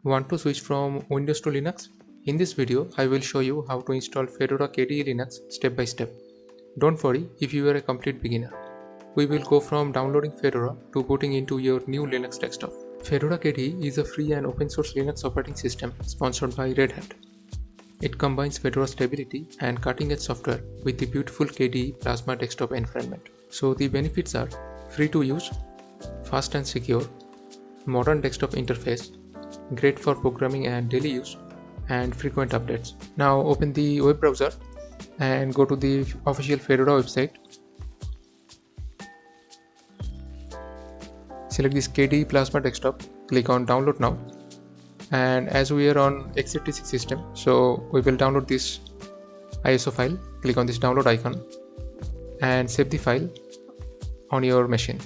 Want to switch from Windows to Linux? In this video, I will show you how to install Fedora KDE Linux step by step. Don't worry if you are a complete beginner. We will go from downloading Fedora to booting into your new Linux desktop. Fedora KDE is a free and open source Linux operating system sponsored by Red Hat. It combines Fedora stability and cutting edge software with the beautiful KDE Plasma desktop environment. So the benefits are free to use, fast and secure, modern desktop interface, great for programming and daily use, and frequent updates. Now open the web browser and go to the official Fedora website. Select this KDE Plasma desktop, click on download now, and as we are on x86 system, so we will download this ISO file. Click on this download icon and save the file on your machine.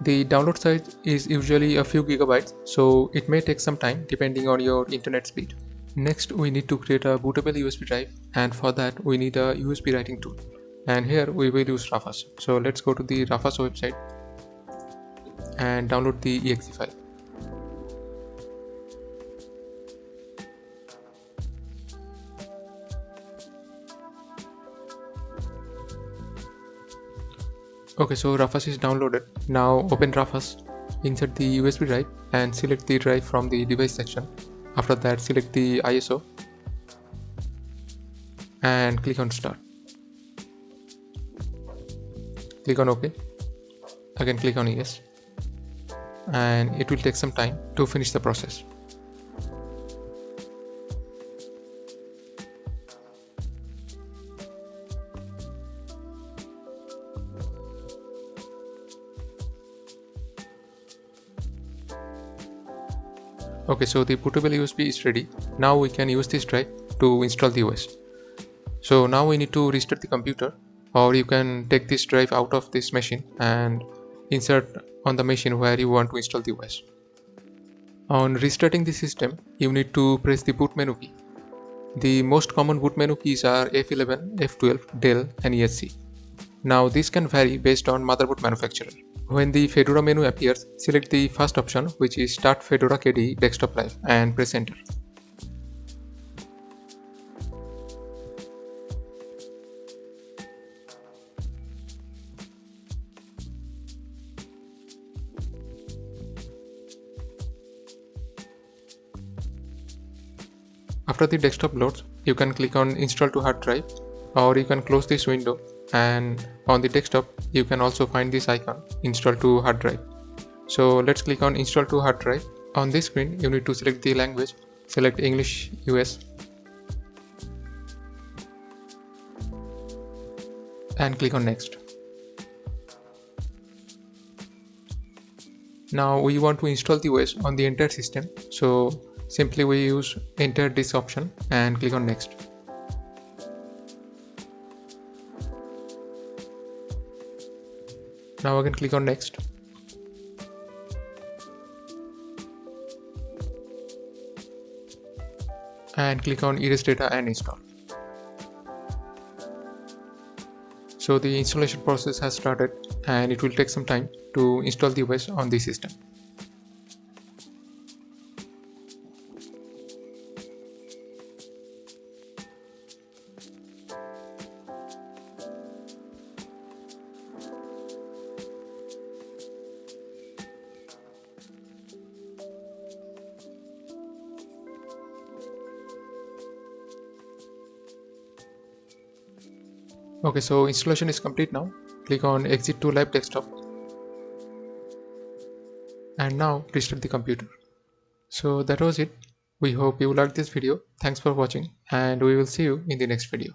The download size is usually a few gigabytes, so it may take some time depending on your internet speed. Next, we need to create a bootable USB drive, and for that we need a USB writing tool, and here we will use Rafas. So let's go to the Rafas website and download the exe file. Okay, so Rafas is downloaded. Now open Rafas, insert the USB drive and select the drive from the device section. After that, select the ISO and click on start. Click on OK. Again click on yes, and it will take some time to finish the process. Okay, so the bootable USB is ready. Now we can use this drive to install the OS. So now we need to restart the computer, or you can take this drive out of this machine and insert on the machine where you want to install the OS. On restarting the system, you need to press the boot menu key. The most common boot menu keys are F11, F12, Dell and ESC. Now this can vary based on motherboard manufacturer. When the Fedora menu appears, select the first option, which is Start Fedora KDE Desktop Live, and press enter. After the desktop loads, you can click on Install to Hard Drive, or you can close this window, and on the desktop you can also find this icon, Install to Hard Drive. So let's click on Install to Hard Drive. On this screen you need to select the language, select English US and click on Next. Now we want to install the OS on the entire system, so simply we use Enter this option and click on Next. Now again click on Next. And click on Erase Data and Install. So the installation process has started, and it will take some time to install the OS on the system. Okay, so installation is complete now. Click on Exit to Live Desktop. And now restart the computer. So that was it. We hope you liked this video. Thanks for watching, and we will see you in the next video.